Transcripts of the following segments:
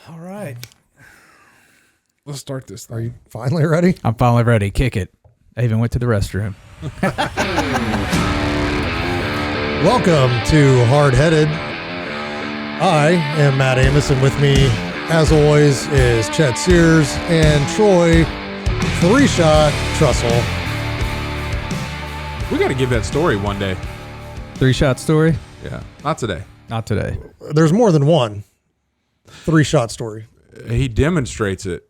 All right. Let's start this thing. Are you finally ready? I'm finally ready. Kick it. I even went to the restroom. Welcome to Hardheaded. I am Matt Amos, and with me, as always, is Chet Sears and Troy, three-shot Trussell. We got to give that story one day. Three-shot story? Yeah. Not today. Not today. There's more than one three-shot story. He demonstrates it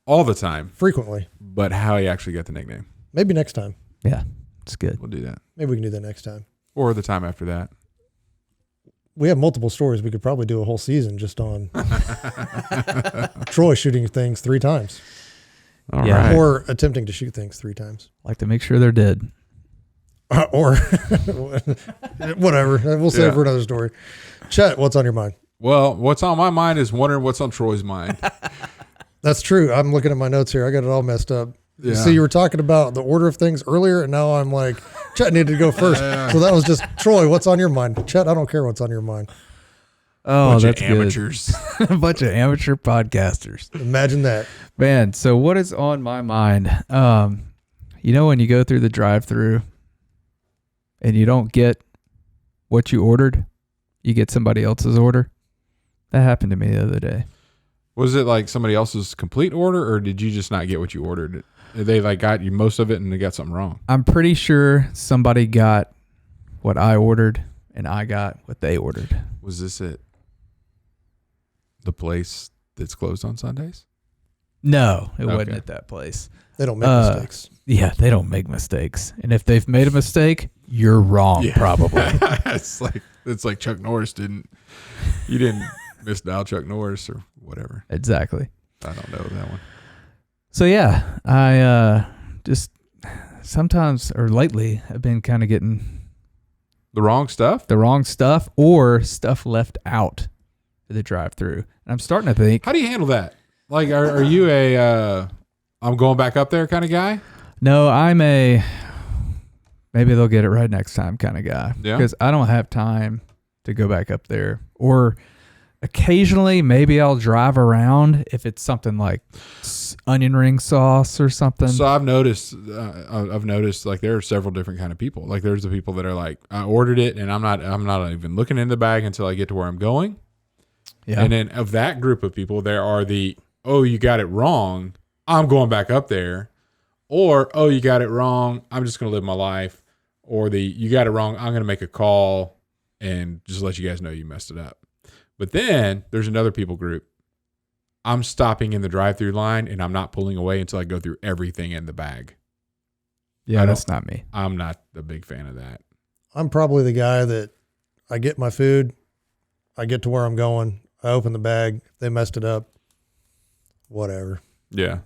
all the time, Frequently. but how he actually got the nickname. Maybe next time. Yeah, it's good. We'll do that. Maybe we can do that next time. Or the time after that. We have multiple stories. We could probably do a whole season just on Troy shooting things 3 times. All Yeah. right. Or attempting to shoot things 3 times. Like to make sure they're dead. Or whatever. We'll save it for another story. Chet, what's on your mind? Well, what's on my mind is wondering what's on Troy's mind. That's true. I'm looking at my notes here. I got it all messed up. Yeah. You see, you were talking about the order of things earlier, and now I'm like, Chet needed to go first. So that was just, Troy, what's on your mind? Chet, I don't care what's on your mind. Oh, Bunch that's of amateurs. good. A bunch of amateur podcasters. Imagine that. Man, so what is on my mind? You know when you go through the drive-thru and you don't get what you ordered, you get somebody else's order? That happened to me the other day. Was it like somebody else's complete order, or did you just not get what you ordered? They like got you most of it and they got something wrong. I'm pretty sure somebody got what I ordered and I got what they ordered. Was this it? The place that's closed on Sundays? No, it wasn't Okay. at that place. They don't make mistakes. Yeah, they don't make mistakes. And if they've made a mistake, you're wrong, probably. it's like Chuck Norris didn't misdial Chuck Norris or whatever. Exactly. I don't know that one. So yeah, I just sometimes or lately I've been kind of getting The wrong stuff? the wrong stuff or stuff left out to the drive-through. And I'm starting to think, How do you handle that? Like, are you a I'm going back up there kind of guy? no, I'm a maybe they'll get it right next time kind of guy. Yeah. Because I don't have time to go back up there. Or occasionally maybe I'll drive around if it's something like onion ring sauce or something. So I've noticed like there are several different kind of people. Like there's the people that are like, I ordered it and I'm not even looking in the bag until I get to where I'm going. Yeah. And then of that group of people, there are the, oh, you got it wrong, I'm going back up there. Or, oh, you got it wrong, I'm just going to live my life. Or the, you got it wrong, I'm going to make a call and just let you guys know you messed it up. But then there's another people group. I'm stopping in the drive-through line and I'm not pulling away until I go through everything in the bag. Yeah, that's not me. I'm not a big fan of that. I'm probably the guy that I get my food, I get to where I'm going, I open the bag, they messed it up, whatever. Yeah.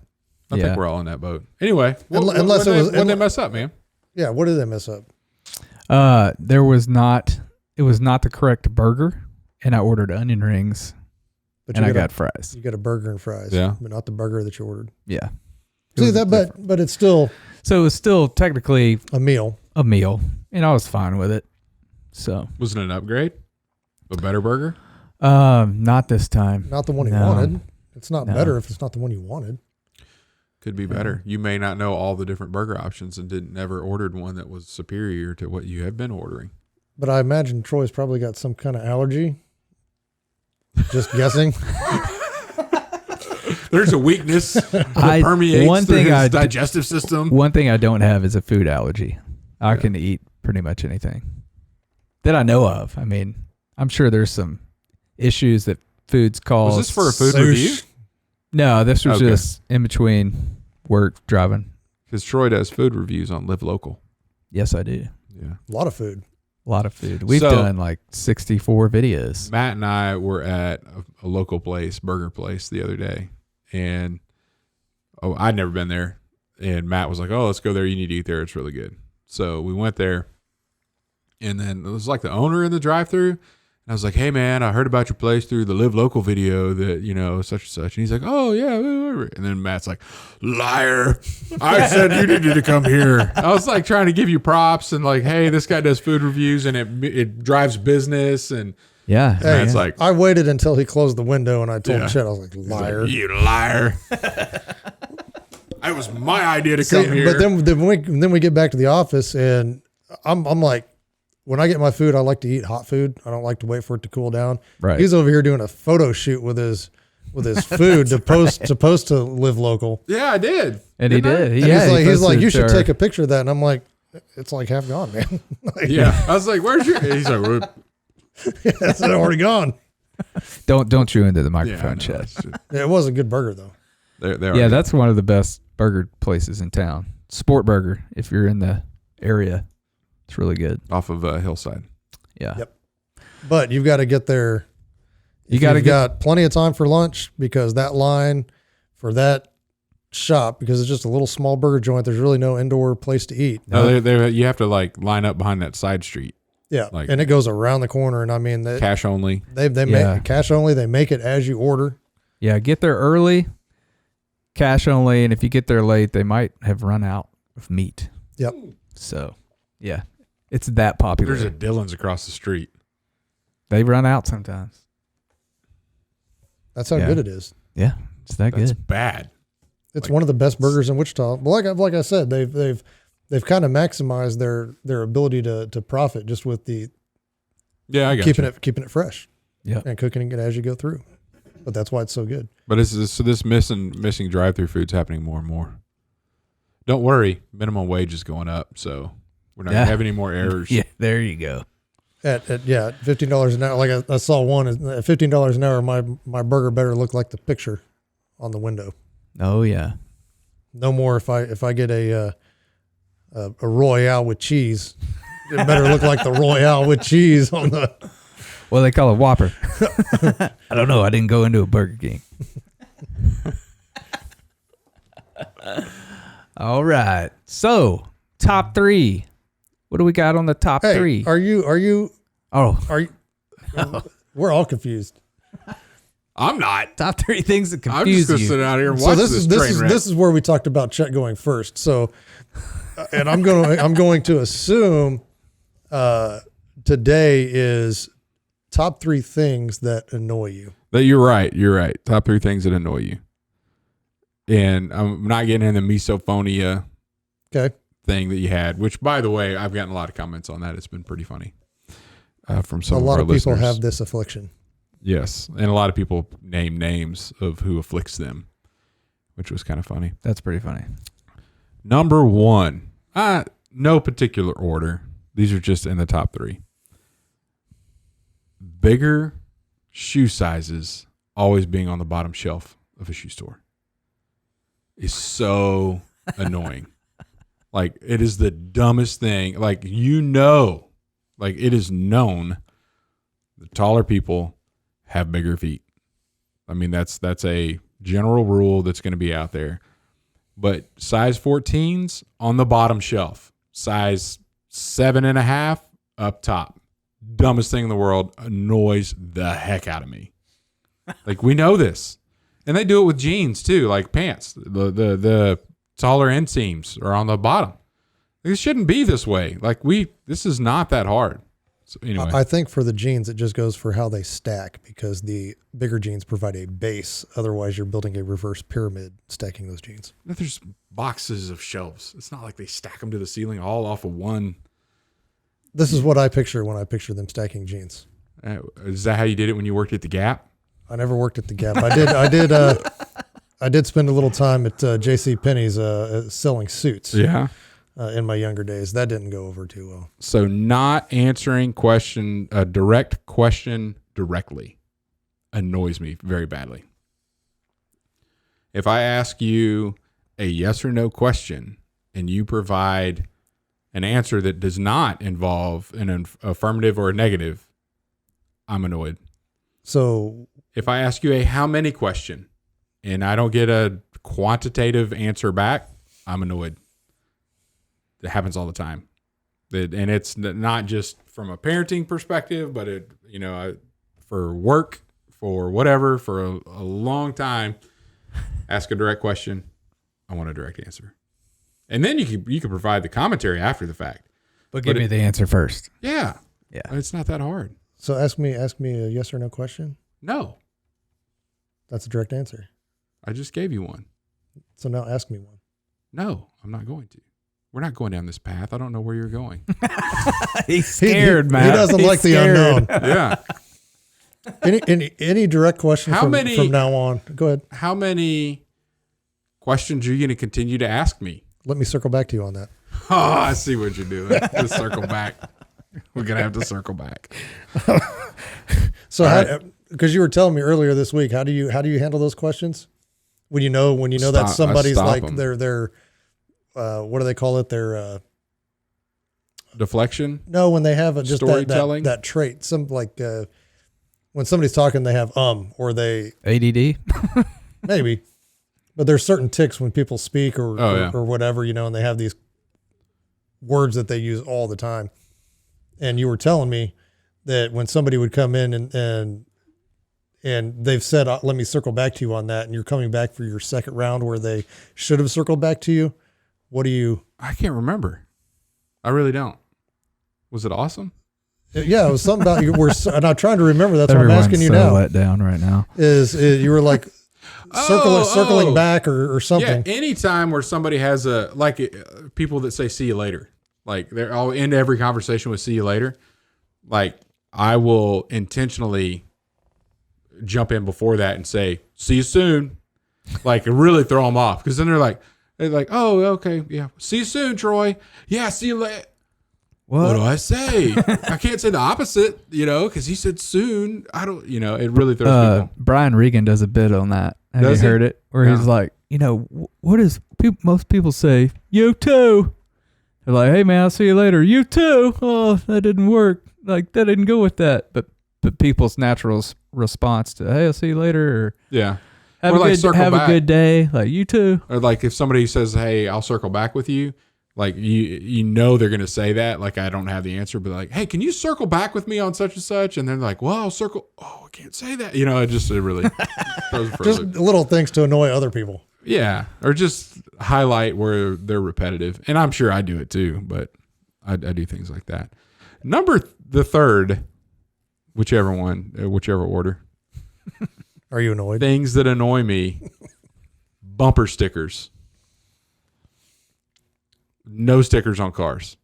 I Yeah. think we're all in that boat. Anyway, Unless it was- when they mess up, man. Yeah, what did they mess up? It was not the correct burger, and I ordered onion rings, But and I you got fries. you got a burger and fries, Yeah. but not the burger that you ordered. Yeah. It See was that, different. but it's still So it was still technically a meal. a meal, and I was fine with it. So, Was it an upgrade? A better burger? not this time. Not the one you No. wanted. It's not No. better if it's not the one you wanted. Could be better. You may not know all the different burger options and never ordered one that was superior to what you have been ordering. But I imagine Troy's probably got some kind of allergy. Just guessing. There's a weakness that I- permeates one through thing his I- digestive system. One thing I don't have is a food allergy. I can eat pretty much anything that I know of. I mean, I'm sure there's some issues that foods cause. Was this for a food Sush. review? No, this was Okay. just in between work driving. Because Troy does food reviews on Live Local. Yes, I do. Yeah. A lot of food. A lot of food. We've So- done like 64 videos. Matt and I were at a local place, burger place, the other day. And I'd never been there. And Matt was like, oh, let's go there. You need to eat there. It's really good. So we went there. And then it was like the owner in the drive-thru. And I was like, hey, man, I heard about your place through the Live Local video that, you know, such and such. And he's like, oh, yeah. Whatever. And then Matt's like, liar. I said you needed to come here. I was like trying to give you props and like, hey, this guy does food reviews and it drives business. And Yeah. Hey, That's like, I waited until he closed the window, and I told Yeah. Chet, I was like, he's liar. like, you liar. It was my idea to See, come here. but then we get back to the office, and I'm like, when I get my food, I like to eat hot food. I don't like to wait for it to cool down. Right. He's over here doing a photo shoot with his food to post to Live Local. Yeah, I did. And he did. And Yeah, he's like, posted you should to our- take a picture of that. And I'm like, it's like half gone, man. Like, Yeah. I was like, where's your, he's like, "Whoop." it's already gone. Don't chew into the Yeah, I microphone, know. Chet. It's just- Yeah, it was a good burger though. they're Yeah, that's one of the best burger places in town. Sport Burger, if you're in the area. It's really good. off of Hillside. Yeah. Yep. But you've got to get there. You got to You've get got plenty of time for lunch, because that line for that shop, because it's just a little small burger joint, there's really no indoor place to eat. No, they you have to like line up behind that side street. Yeah. Like- And it goes around the corner. And I mean, Cash only. they Yeah. make cash only. They make it as you order. Yeah, get there early, cash only, and if you get there late, they might have run out of meat. Yep. So, yeah, it's that popular. There's a Dillon's across the street. They run out sometimes. That's how Yeah. good it is. Yeah, it's that That's good. bad. It's Like- one of the best burgers in Wichita. Well, like I said, they've kind of maximized their ability to profit just with the Yeah, I got keeping it fresh. Yep. And cooking it as you go through. But that's why it's so good. But this missing drive-through food's happening more and more. Don't worry, minimum wage is going up, so we're not Yeah. gonna have any more errors. Yeah, there you go. At $15 an hour. Like I saw one at $15 an hour. My burger better look like the picture on the window. Oh yeah. No more if I get a Royale with cheese, it better look like the Royale with cheese on the. Well, they call it Whopper. I don't know. I didn't go into a Burger King. All right. So, top 3. What do we got on the top Hey, 3? are you? Oh, We're all confused. I'm not. top 3 things that I'm just confuse gonna you. sit out here and So watch this this train wreck. is where we talked about Chet going first. So, and I'm going to assume today is top 3 things that annoy you. That you're right. You're right. Top 3 things that annoy you. And I'm not getting in the misophonia Okay. thing that you had, which, by the way, I've gotten a lot of comments on that. It's been pretty funny from some A of lot our of people listeners. have this affliction. Yes, and a lot of people name names of who afflicts them, which was kind of funny. That's pretty funny. Number 1, no particular order. These are just in the top 3. Bigger shoe sizes always being on the bottom shelf of a shoe store is so annoying. Like, it is the dumbest thing. Like, like it is known the taller people have bigger feet. I mean, that's a general rule that's going to be out there. But size 14s on the bottom shelf, size 7.5 up top. Dumbest thing in the world, annoys the heck out of me. Like, we know this. And they do it with jeans too, like pants. The taller inseams are on the bottom. It shouldn't be this way. Like, this is not that hard. So anyway, I think for the jeans, it just goes for how they stack, because the bigger jeans provide a base. Otherwise, you're building a reverse pyramid stacking those jeans. there's boxes of shelves. It's not like they stack them to the ceiling all off of one. This is what I picture when I picture them stacking jeans. Is that how you did it when you worked at the Gap? I never worked at the Gap. I did spend a little time at J.C. Penney's selling suits. Yeah. In my younger days. That didn't go over too well. So not answering a direct question directly annoys me very badly. If I ask you a yes or no question and you provide an answer that does not involve an affirmative or a negative, I'm annoyed. So If I ask you a how many question and I don't get a quantitative answer back, I'm annoyed. It happens all the time. And it's not just from a parenting perspective, but for work, for whatever, for a long time, ask a direct question. I want a direct answer. And then you can provide the commentary after the fact. But give me the answer first. Yeah. Yeah. It's not that hard. So ask me a yes or no question. No, That's a direct answer. I just gave you one. So now ask me one. No, I'm not going to. We're not going down this path. I don't know where you're going. He's scared, man. He doesn't like the unknown. Yeah. Any direct question How from many- now on? Go ahead. How many questions are you going to continue to ask me? Let me circle back to you on that. Oh, I see what you're doing. Let's circle back. We're going to have to circle back. So, because you were telling me earlier this week, how do you handle those questions when you know that I somebody's stop like 'em. they're what do they call it? They're Deflection? no, when they have just Storytelling? that trait, some like when somebody's talking, they have or they ADD. maybe, but there's certain tics when people speak or whatever, and they have these words that they use all the time. And you were telling me that when somebody would come in and they've said, let me circle back to you on that, and you're coming back for your second round where they should have circled back to you. What do you? I can't remember. I really don't. Was it awesome? Yeah, it was something about you. And I'm trying to remember. That's what I'm Everyone's asking you so now. let down right now. Is you were like circling back or something? Yeah, anytime where somebody has people that say "see you later," like they're all end every conversation with "see you later," like I will intentionally jump in before that and say "see you soon," like really throw them off, because then they're like, "Oh, okay, yeah, see you soon, Troy. Yeah, see you later." What do I say? I can't say the opposite, because he said soon. I don't, it really throws people. Brian Regan does a bit on that. Have Does you he? heard it? Where he's like, what is most people say? You too. They're like, hey man, I'll see you later. You too. Oh, that didn't work. Like that didn't go with that. But people's natural response to, hey, I'll see you later, or Yeah. have Or a good day. Like you too. Or like if somebody says, hey, I'll circle back with you, like they're going to say that. Like I don't have the answer, but like, hey, can you circle back with me on such and such? And they're like, well, I'll circle. Oh, I can't say that. It really throws for a Just loop. little things to annoy other people. Yeah. Or just highlight where they're repetitive. And I'm sure I do it too, but I do things like that. The third, whichever order. Are you annoyed? Things that annoy me. Bumper stickers. No stickers on cars.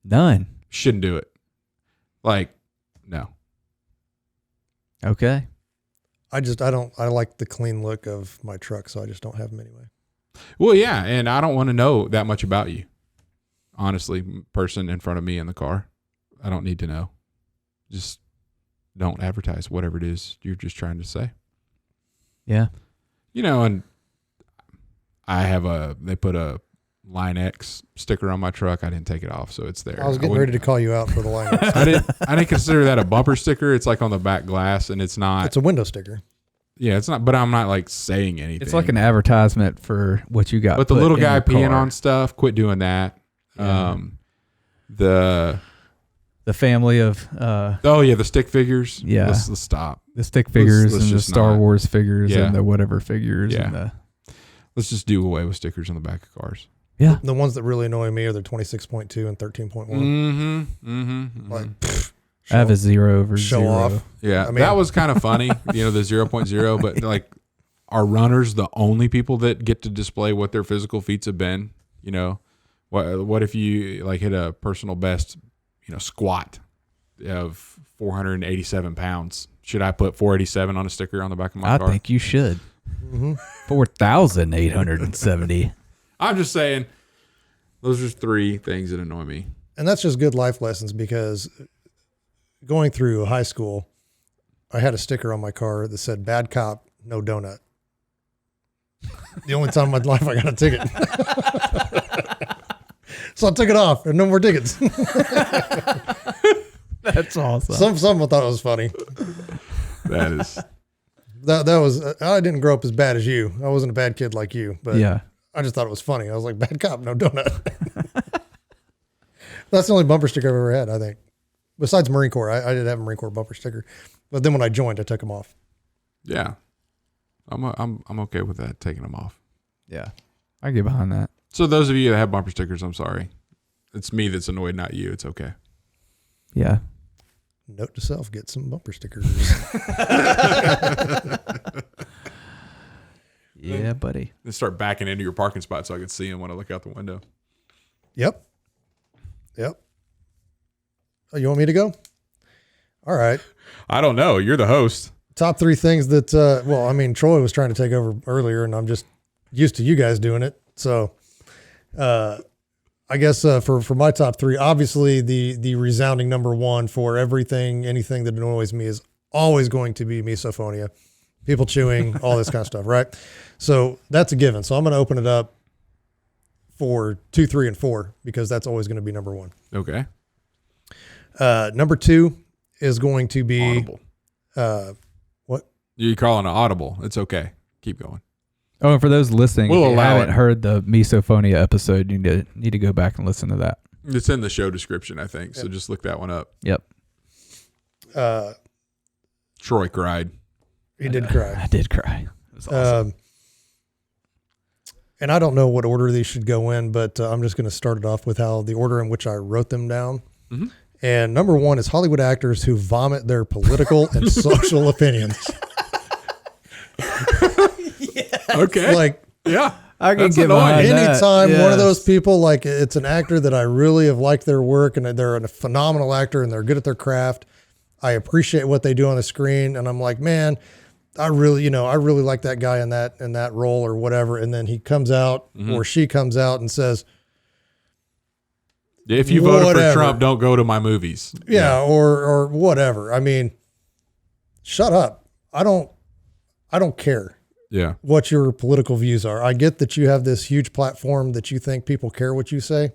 None. Shouldn't do it. Like, no. Okay. I like the clean look of my truck, so I just don't have them anyway. Well, yeah, and I don't want to know that much about you. Honestly, person in front of me in the car, I don't need to know. Just don't advertise whatever it is you're just trying to say. Yeah. And they put a Line X sticker on my truck. I didn't take it off, so it's there. I was getting ready to call you out for the line. I didn't consider that a bumper sticker. It's like on the back glass, and it's not. It's a window sticker. Yeah, it's not. But I'm not like saying anything. It's like an advertisement for what you got. But the put little in guy your peeing car. on stuff, quit doing that. Yeah. The family of the stick figures. Yeah. Let's stop. the stick figures let's and the just Star not. Wars figures Yeah. and the whatever figures Yeah. and the Let's just do away with stickers on the back of cars. yeah. The ones that really annoy me are the 26.2 and 13.1. Like, pfft, I have a 0 over show 0. off. Yeah, I mean- that was kind of funny, the 0.0, but like, are runners the only people that get to display what their physical feats have been? What if you like hit a personal best, squat of 487 pounds? Should I put 487 on a sticker on the back of my car? I think you should. Mm-hmm. 4,870. I'm just saying, those are 3 things that annoy me. And that's just good life lessons, because going through high school, I had a sticker on my car that said "Bad cop, no donut." The only time in my life I got a ticket. So I took it off, and no more tickets. That's awesome. Some thought it was funny. That is, That was, I didn't grow up as bad as you. I wasn't a bad kid like you, but Yeah. I just thought it was funny. I was like, "Bad cop, no donut." That's the only bumper sticker I've ever had, I think. Besides Marine Corps, I did have a Marine Corps bumper sticker, but then when I joined, I took them off. yeah. I'm okay with that, taking them off. Yeah. I get behind that. So those of you that have bumper stickers, I'm sorry. It's me that's annoyed, not you. It's okay. Yeah. Note to self, get some bumper stickers. Yeah, buddy. Then start backing into your parking spot so I can see them when I look out the window. Yep. Oh, you want me to go? All right. I don't know. You're the host. Top 3 things that, Troy was trying to take over earlier, and I'm just used to you guys doing it. So, I guess for my top 3, obviously the resounding number 1 for anything that annoys me is always going to be misophonia, people chewing, all this kind of stuff, right? So that's a given. So I'm going to open it up for 2, 3, and 4 because that's always going to be number 1. Okay. Number 2 is going to be Audible. What? You're calling it audible. It's okay. Keep going. Oh, and for those listening, We'll if you allow haven't it. heard the Misophonia episode, you need to go back and listen to that. It's in the show description, I think. So just look that one up. Yep. Troy cried. He did cry. I did cry. It was awesome. And I don't know what order these should go in, but I'm just going to start it off with the order in which I wrote them down. Mm-hmm. And number 1 is Hollywood actors who vomit their political and social opinions. Okay. Like, yeah. I can That's get annoying. behind that. anytime one of Yes. those people, like it's an actor that I really have liked their work and they're a phenomenal actor and they're good at their craft. I appreciate what they do on the screen. And I'm like, man, I really like that guy in that role or whatever. And then he comes out or she comes out and says, If you voted Whatever. for Trump, don't go to my movies. yeah, or whatever. I mean, shut up. I don't care Yeah. what your political views are. I get that you have this huge platform that you think people care what you say.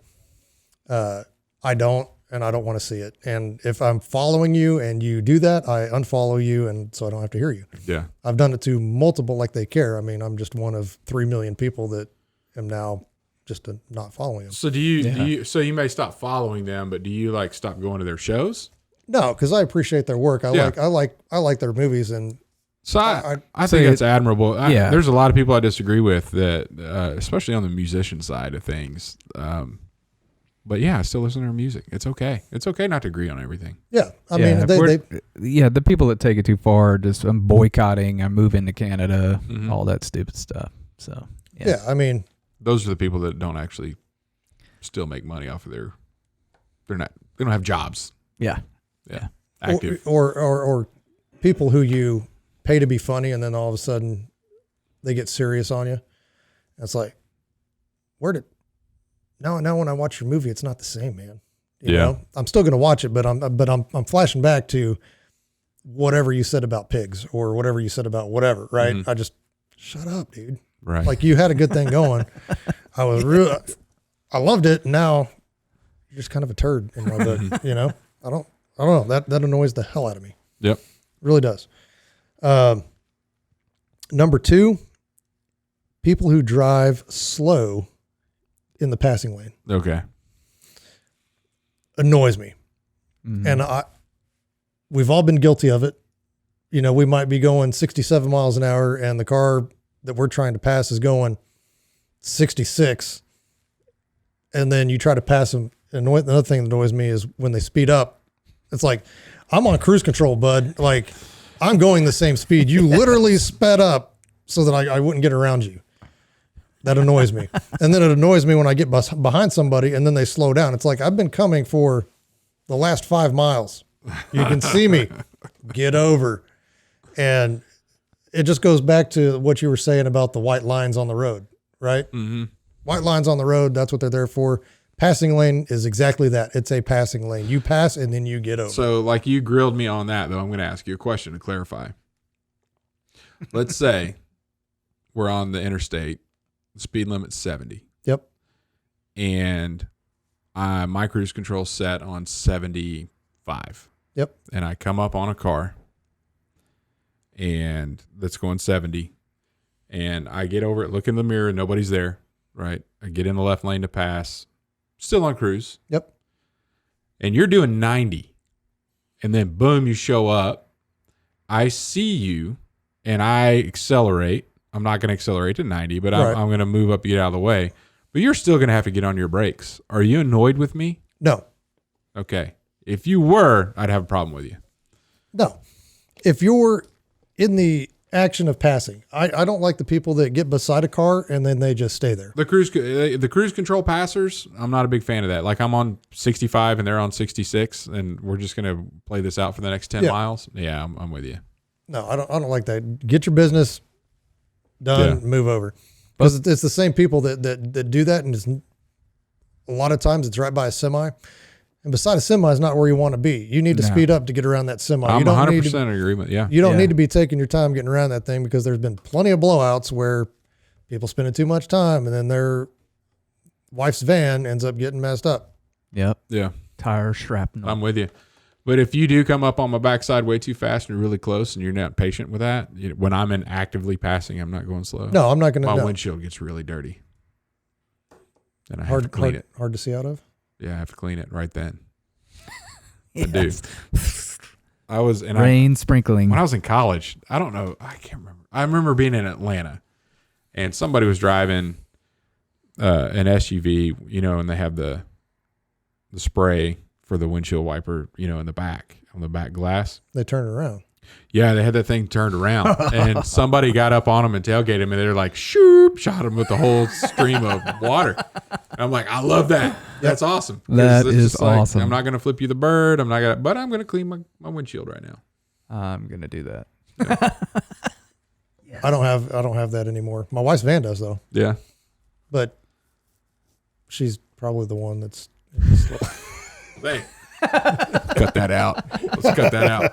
I don't, and I don't want to see it. And if I'm following you and you do that, I unfollow you, and so I don't have to hear you. Yeah. I've done it to multiple, like they care. I mean, I'm just one of 3 million people that am now just not following them. So do you so you may stop following them, but do you like stop going to their shows? No, because I appreciate their work. I like their movies, and So I So think it's admirable. yeah. There's a lot of people I disagree with that, especially on the musician side of things. But yeah, I still listen to their music. It's okay. It's okay not to agree on everything. yeah, I Yeah, mean, the people that take it too far, just I'm boycotting, I'm moving to Canada, all that stupid stuff. So yeah, I mean, Those are the people that don't actually still make money off of they don't have jobs. yeah. Yeah. Active. or people who you pay to be funny, and then all of a sudden they get serious on you. It's like, now when I watch your movie, it's not the same, man. You know, I'm still going to watch it, but I'm flashing back to whatever you said about pigs or whatever you said about whatever, right? I just shut up, dude. Right. Like, you had a good thing going. I loved it. Now you're just kind of a turd in my book. You know, I don't know. That annoys the hell out of me. Yep. It really does. Number 2, people who drive slow in the passing lane Okay. annoys me. And we've all been guilty of it. You know, we might be going 67 miles an hour and the car that we're trying to pass is going 66. And then you try to pass them. And another thing that annoys me is when they speed up. It's like, I'm on cruise control, bud. Like, I'm going the same speed. You literally sped up so that I wouldn't get around you. That annoys me. And then it annoys me when I get behind somebody and then they slow down. It's like, I've been coming for the last 5 miles. You can see me. Get over. And it just goes back to what you were saying about the white lines on the road, right? Mm-hmm. White lines on the road, that's what they're there for. Passing lane is exactly that. It's a passing lane. You pass and then you get over. So like you grilled me on that, though. I'm going to ask you a question to clarify. Let's say we're on the interstate, the speed limit's 70. Yep. And my cruise control set on 75. Yep. And I come up on a car and that's going 70. And I get over it, look in the mirror, nobody's there, right? I get in the left lane to pass, still on cruise. Yep. And you're doing 90. And then boom, you show up. I see you and I accelerate. I'm not going to accelerate to 90, but Right. I'm going to move up, get out of the way. But you're still going to have to get on your brakes. Are you annoyed with me? No. Okay. If you were, I'd have a problem with you. No. If you're in the action of passing, I don't like the people that get beside a car and then they just stay there. The cruise control passers, I'm not a big fan of that. Like I'm on 65 and they're on 66 and we're just going to play this out for the next 10 miles. Yeah, I'm with you. No, I don't like that. Get your business done, move over. Because it's the same people that do that, and a lot of times it's right by a semi. And beside a semi is not where you want to be. You need to speed up to get around that semi. I'm 100% in agreement. Yeah. You don't need to be taking your time getting around that thing, because there's been plenty of blowouts where people spending too much time and then their wife's van ends up getting messed up. Yep. Yeah. Tire shrapnel. I'm with you. But if you do come up on my backside way too fast and you're really close and you're not patient with that, when I'm in actively passing, I'm not going slow. No, I'm not going to. My windshield gets really dirty. And I have to clean it. Hard to see out of? Yeah, I have to clean it right then. Yes. I do. Rain sprinkling. When I was in college, I don't know. I can't remember. I remember being in Atlanta and somebody was driving an SUV, and they have the spray for the windshield wiper, in the back, on the back glass. They turn it around. Yeah, they had that thing turned around, and somebody got up on them and tailgated him, and they're like, shoop, shot him with the whole stream of water. And I'm like, I love that. That's awesome. That is awesome. I'm not going to flip you the bird. But I'm going to clean my windshield right now. I'm going to do that. Yes. I don't have that anymore. My wife's van does though. Yeah. But she's probably the one that's slow. Hey, cut that out. Let's cut that out.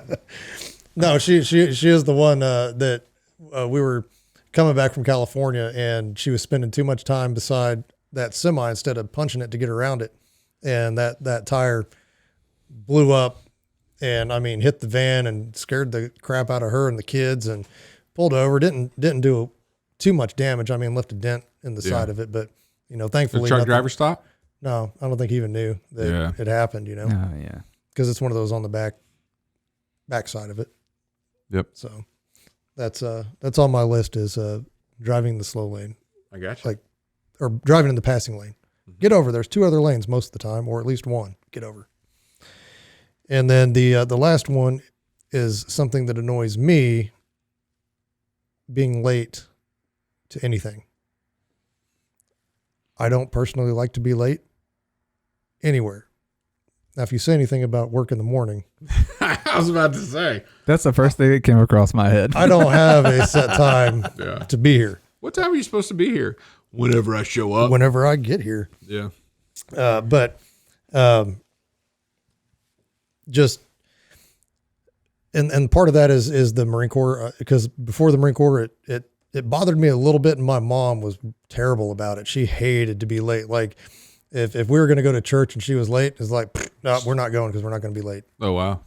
No, she is the one that we were coming back from California, and she was spending too much time beside that semi instead of punching it to get around it, and that tire blew up, and hit the van and scared the crap out of her and the kids, and pulled over. Didn't do too much damage. Left a dent in the side of it, but thankfully the truck driver stopped. No, I don't think he even knew that it happened. Oh yeah, because it's one of those on the back side of it. Yep. So that's on my list is driving the slow lane. I got you. Or driving in the passing lane. Get over. There's 2 other lanes most of the time, or at least one. Get over. And then the last one is something that annoys me: being late to anything. I don't personally like to be late anywhere. Now, if you say anything about work in the morning, I was about to say that's the first thing that came across my head. I don't have a set time to be here. What time are you supposed to be here? Whenever I show up. Whenever I get here. Yeah. Just and part of that is the Marine Corps, because before the Marine Corps, it bothered me a little bit, and my mom was terrible about it. She hated to be late. Like if we were going to go to church and she was late, it's like, no, we're not going because we're not going to be late. Oh, wow.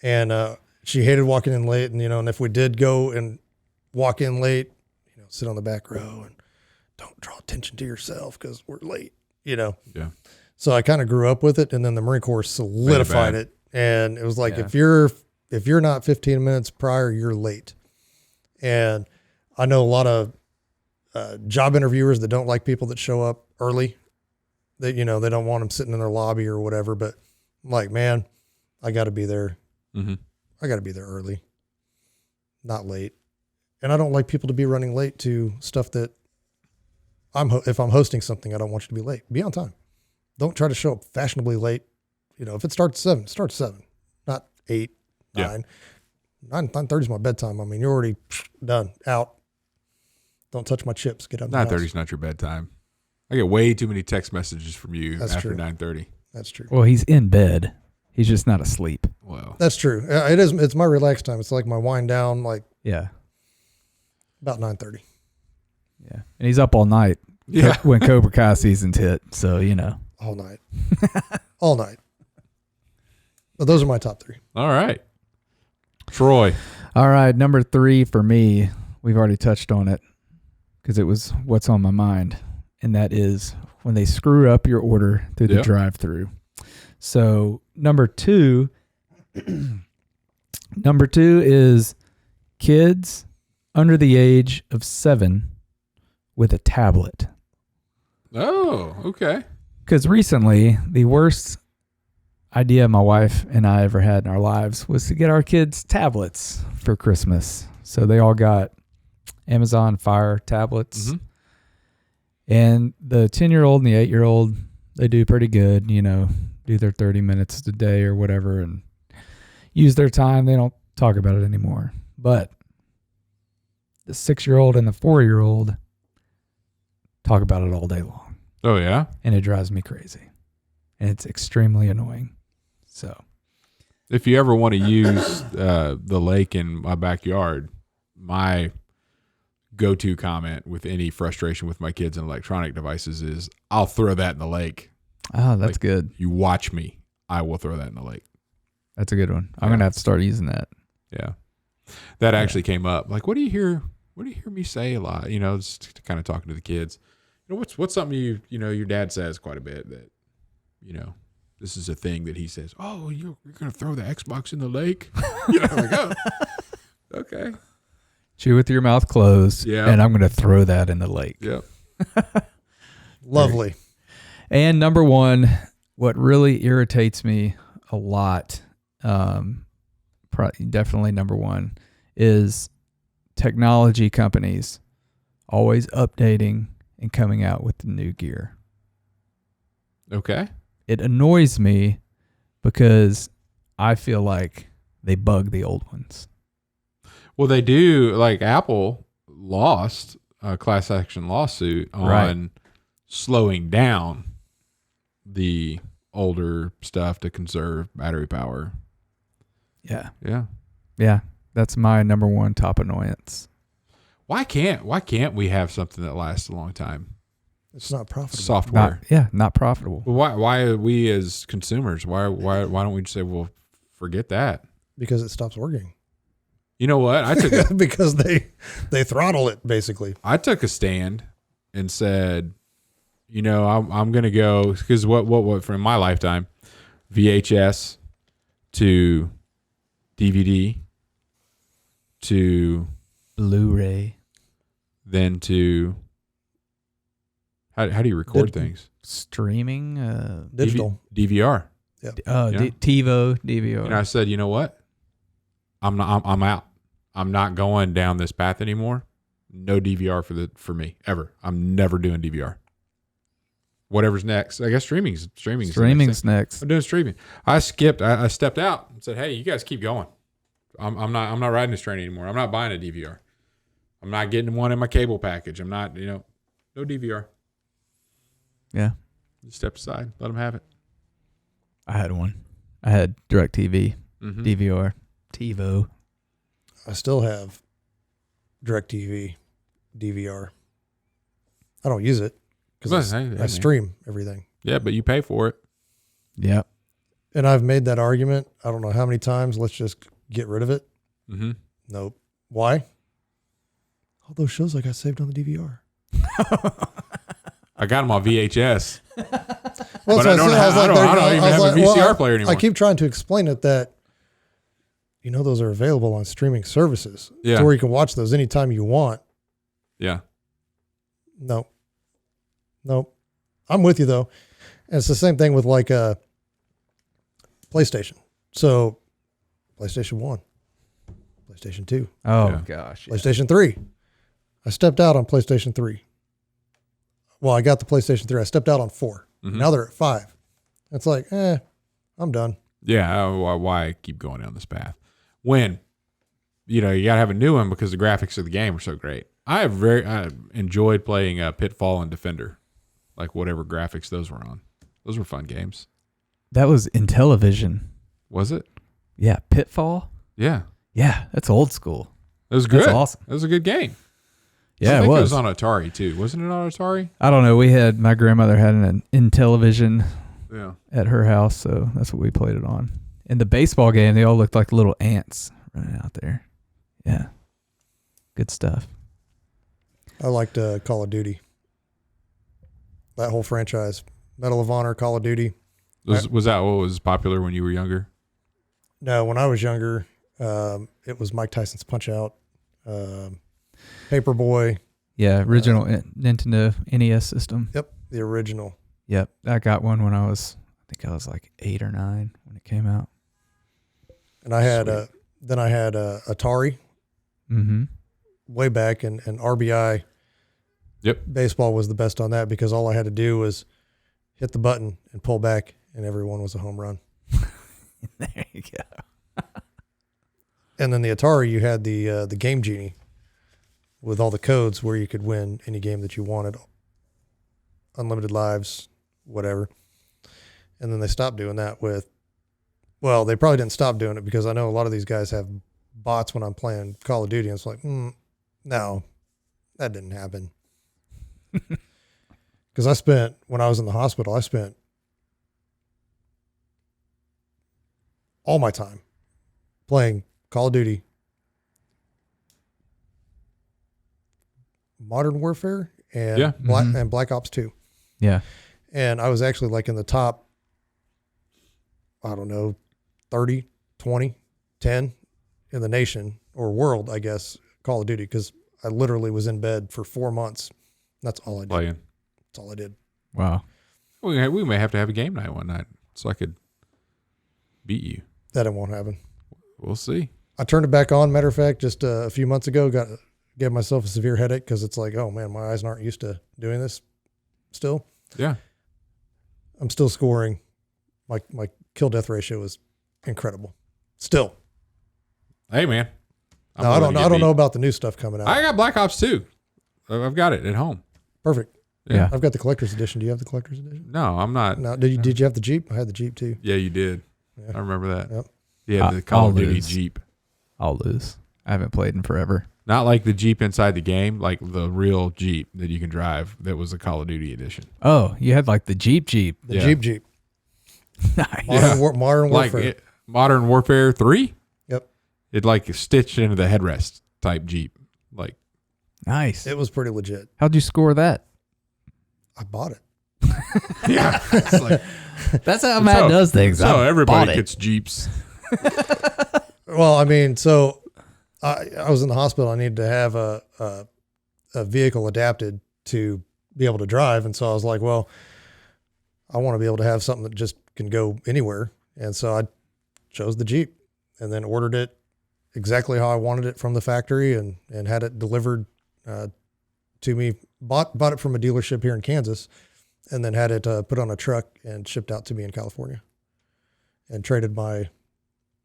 And she hated walking in late. And, and if we did go and walk in late, sit on the back row and don't draw attention to yourself because we're late, Yeah. So I kind of grew up with it. And then the Marine Corps solidified it. And it was like, if you're not 15 minutes prior, you're late. And I know a lot of job interviewers that don't like people that show up early. That, they don't want them sitting in their lobby or whatever. But I'm like, man, I got to be there. Mm-hmm. I got to be there early, not late. And I don't like people to be running late to stuff that if I'm hosting something, I don't want you to be late. Be on time. Don't try to show up fashionably late. If it starts 7, start 7, not 8, 9. 9:30 is my bedtime. You're already done, out. Don't touch my chips. Get out. 9:30 is not your bedtime. I get way too many text messages from you after 9:30. That's true. Well, he's in bed. He's just not asleep. Well, that's true. It is. It's my relaxed time. It's like my wind down. Yeah. About 9:30. Yeah, and he's up all night. Yeah. When Cobra Kai season's hit, so all night, all night. But those are my top 3. All right, Troy. All right, number 3 for me. We've already touched on it because it was what's on my mind, and that is when they screw up your order through the drive-through. So number 2 is kids under the age of 7 with a tablet. Oh, okay. Because recently, the worst idea my wife and I ever had in our lives was to get our kids tablets for Christmas. So they all got Amazon Fire tablets. Mm-hmm. And the 10-year-old and the 8-year-old, they do pretty good, do their 30 minutes a day or whatever and use their time. They don't talk about it anymore. But the 6-year-old and the 4-year-old talk about it all day long. Oh, yeah? And it drives me crazy. And it's extremely annoying. So if you ever want to use the lake in my backyard, my go-to comment with any frustration with my kids and electronic devices is, I'll throw that in the lake. Oh, that's good. You watch me. I will throw that in the lake. That's a good one. I'm going to have to start using that. Yeah. That actually came up. Like, what do you hear me say a lot? Just kind of talking to the kids. What's something your dad says quite a bit that, this is a thing that he says, oh, you're going to throw the Xbox in the lake? Like, oh, okay. Chew with your mouth closed. Yeah. And I'm going to throw that in the lake. Yep. Lovely. And number one, what really irritates me a lot, definitely number one, is technology companies always updating and coming out with the new gear. Okay. It annoys me because I feel like they bug the old ones. Well, they do. Like Apple lost a class action lawsuit on slowing down the older stuff to conserve battery power. Yeah. Yeah. Yeah. That's my number one top annoyance. Why can't we have something that lasts a long time? It's not profitable. Software. Not profitable. But why are we as consumers? Why don't we just say, well, forget that? Because it stops working. You know what? Because they throttle it basically. I took a stand and said, I'm going to go, because what from my lifetime, VHS to DVD to Blu-ray, then to how do you record things? Streaming, Digital. DVR. Yeah. TiVo, DVR. And I said, you know what? I'm out. I'm not going down this path anymore. No DVR for me ever. I'm never doing DVR. Whatever's next. I guess streaming's next. I'm doing streaming. I stepped out and said, hey, you guys keep going. I'm not riding this train anymore. I'm not buying a DVR. I'm not getting one in my cable package. I'm not, no DVR. Yeah. Just step aside. Let them have it. I had one. I had DirecTV, DVR, TiVo. I still have DirecTV, DVR. I don't use it because I stream everything. Yeah, but you pay for it. Yep. And I've made that argument. I don't know how many times. Let's just get rid of it. Mm-hmm. Nope. Why? All those shows I got saved on the DVR. I got them on VHS. Well, but I don't even have a VCR player anymore. I keep trying to explain it that, those are available on streaming services. Yeah. To where you can watch those anytime you want. Yeah. Nope. I'm with you though. And it's the same thing with like PlayStation. So PlayStation 1, PlayStation 2. Oh, yeah. Gosh. Yeah. PlayStation 3. I stepped out on PlayStation 3. Well, I got the PlayStation 3. I stepped out on 4. Mm-hmm. Now they're at 5. It's like, I'm done. Yeah. Why keep going down this path? When, you got to have a new one because the graphics of the game are so great. I enjoyed playing Pitfall and Defender, like whatever graphics those were on. Those were fun games. That was Intellivision. Was it? Yeah. Pitfall. Yeah. Yeah. That's old school. It was good. That's awesome. It was a good game. Yeah, I think it it was. was on Atari too. Wasn't it on Atari? I don't know. My grandmother had an Intellivision at her house, so that's what we played it on. In the baseball game, they all looked like little ants running out there. Yeah. Good stuff. I liked Call of Duty. That whole franchise. Medal of Honor, Call of Duty. Was that what was popular when you were younger? No, when I was younger, it was Mike Tyson's Punch-Out, Paperboy. Yeah, original Nintendo NES system. Yep, the original. Yep, I got one when I was, I think I was like 8 or 9 when it came out. And I had Atari Mm-hmm. way back, and RBI. Yep. Baseball was the best on that because all I had to do was hit the button and pull back, and everyone was a home run. There you go. And then the Atari, you had the Game Genie with all the codes where you could win any game that you wanted, unlimited lives, whatever. And then they stopped doing that well, they probably didn't stop doing it because I know a lot of these guys have bots when I'm playing Call of Duty. And it's like, no, that didn't happen. Because when I was in the hospital, I spent all my time playing Call of Duty, Modern Warfare, and Black Ops 2. Yeah. And I was actually like in the top, I don't know, 30, 20, 10 in the nation or world, I guess, Call of Duty, because I literally was in bed for 4 months. That's all I did. Playing. That's all I did. Wow. We may have to have a game night one night so I could beat you. That it won't happen. We'll see. I turned it back on. Matter of fact, just a few months ago, gave myself a severe headache because it's like, oh man, my eyes aren't used to doing this still. Yeah. I'm still scoring. My kill death ratio is incredible. Still. Hey man. I don't know about the new stuff coming out. I got Black Ops 2. I've got it at home. Perfect. Yeah. I've got the collector's edition. Do you have the collector's edition? No, I'm not. No. Did you have the Jeep? I had the Jeep too. Yeah, you did. Yeah. I remember that. Yep. Yeah, the Call of I'll Duty lose. Jeep. I'll lose. I haven't played in forever. Not like the Jeep inside the game, like the real Jeep that you can drive that was the Call of Duty edition. Oh, you had like the Jeep. The Yeah. Jeep. Nice. Modern Warfare. Like Modern Warfare 3? Yep. It like stitched into the headrest type Jeep. Like, Nice. It was pretty legit. How'd you score that? I bought it. yeah. It's like, That's how Matt does things. so I bought everybody it. gets Jeeps. Well, I mean, so I was in the hospital. I needed to have a vehicle adapted to be able to drive. And so I was like, well, I want to be able to have something that just can go anywhere. And so I chose the Jeep and then ordered it exactly how I wanted it from the factory and had it delivered to me. Bought it from a dealership here in Kansas and then had it put on a truck and shipped out to me in California and traded my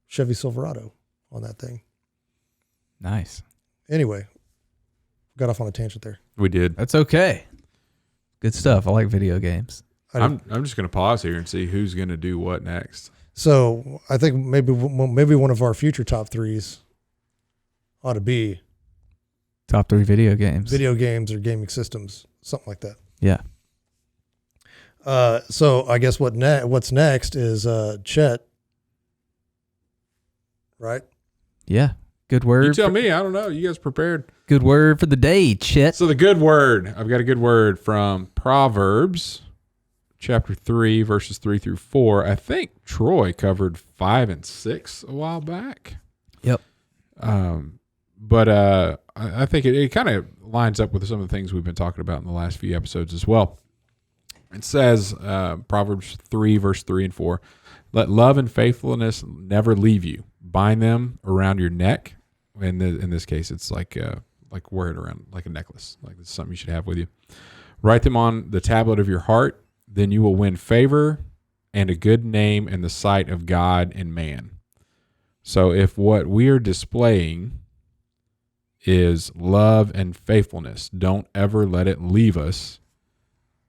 Chevy Silverado on that thing. Nice. Anyway, got off on a tangent there. We did. That's okay. Good stuff. I like video games. I'm just going to pause here and see who's going to do what next. So I think maybe one of our future top threes ought to be Top 3 video games. video games or gaming systems, something like that. Yeah. So I guess what's next is Chet, right? Yeah. Good word. You tell me. I don't know. You guys prepared? Good word for the day, Chet. So the good word. I've got a good word from Proverbs, chapter 3, verses 3 through 4. I think Troy covered 5 and 6 a while back. Yep. But I think it kind of lines up with some of the things we've been talking about in the last few episodes as well. It says, Proverbs 3, verse 3 and 4, let love and faithfulness never leave you. Bind them around your neck. In this case, it's like wear it around like a necklace. Like it's something you should have with you. Write them on the tablet of your heart. Then you will win favor and a good name in the sight of God and man. So if what we are displaying is love and faithfulness, don't ever let it leave us.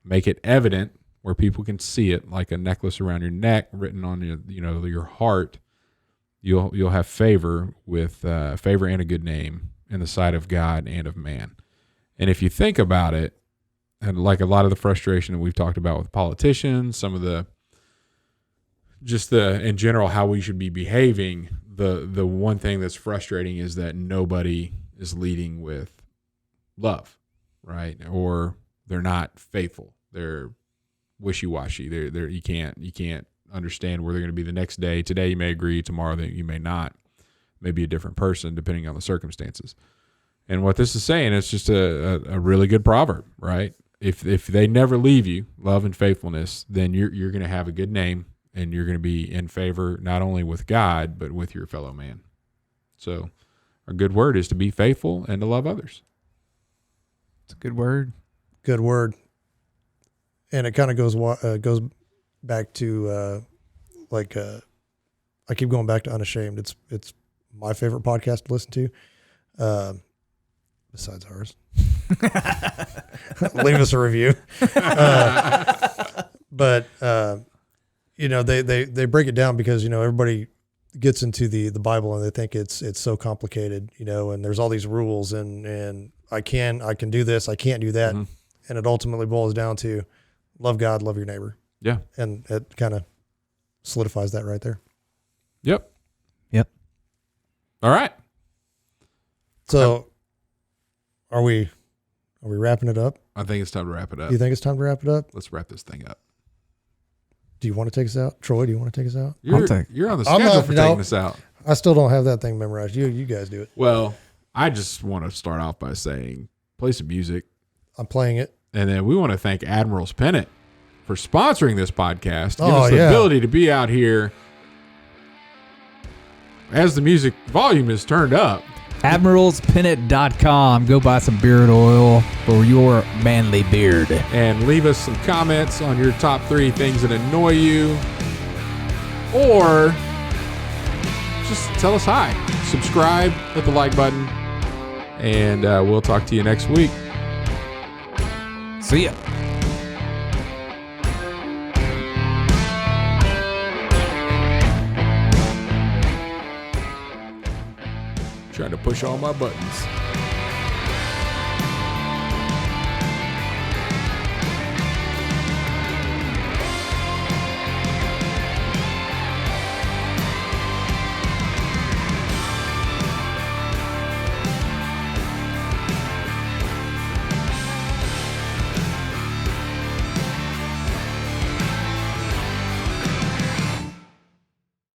Make it evident where people can see it, like a necklace around your neck, written on your heart. You'll have favor with favor and a good name in the sight of God and of man. And if you think about it, and like a lot of the frustration that we've talked about with politicians, some of in general how we should be behaving, the one thing that's frustrating is that nobody is leading with love, right? Or they're not faithful. They're wishy-washy. They're you can't understand where they're going to be the next day. Today you may agree, tomorrow that you may not. Maybe a different person depending on the circumstances. And what this is saying is just a really good proverb, right? if they never leave you, love and faithfulness, then you're going to have a good name, and you're going to be in favor not only with God but with your fellow man. So, a good word is to be faithful and to love others. It's a good word. Good word. And it kind of goes back to I keep going back to Unashamed. It's my favorite podcast to listen to, besides ours. Leave us a review. But they break it down because everybody gets into the Bible and they think it's so complicated, and there's all these rules and I can do this, I can't do that, and it ultimately boils down to love God, love your neighbor. Yeah, and it kind of solidifies that right there. Yep. All right. So, are we wrapping it up? I think it's time to wrap it up. Do you think it's time to wrap it up? Let's wrap this thing up. Do you want to take us out? Troy, do you want to take us out? You're on the schedule for taking us out. I still don't have that thing memorized. You guys do it. Well, I just want to start off by saying, play some music. I'm playing it. And then we want to thank Admiral's Pennant for sponsoring this podcast. Give us the ability to be out here as the music volume is turned up. AdmiralsPennant.com. Go buy some beard oil for your manly beard. And leave us some comments on your top 3 things that annoy you. Or just tell us hi. Subscribe, hit the like button, and we'll talk to you next week. See ya. Trying to push all my buttons.